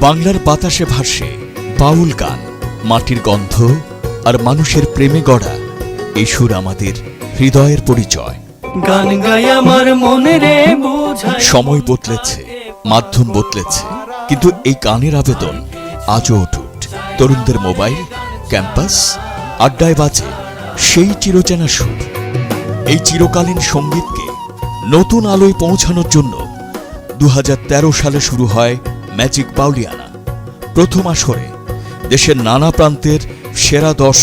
বাংলার বাতাসে ভাসে বাউল গান, মাটির গন্ধ আর মানুষের প্রেমে গড়া এই সুর আমাদের হৃদয়ের পরিচয়। গান গাই আমার মনে রে বোঝায়। সময় বদলেছে, মাধ্যম বদলেছে, কিন্তু এই গানের আবেদন আজও অটুট। তরুণদের মোবাইল, ক্যাম্পাস, আড্ডায় বাজে সেই চিরচেনা সুর। এই চিরকালীন সঙ্গীতকে নতুন আলোয় পৌঁছানোর জন্য 2013 সালে শুরু হয় ম্যাজিক বাউলিয়ানা। প্রথম আসরে দেশের নানা প্রান্তের সেরা 10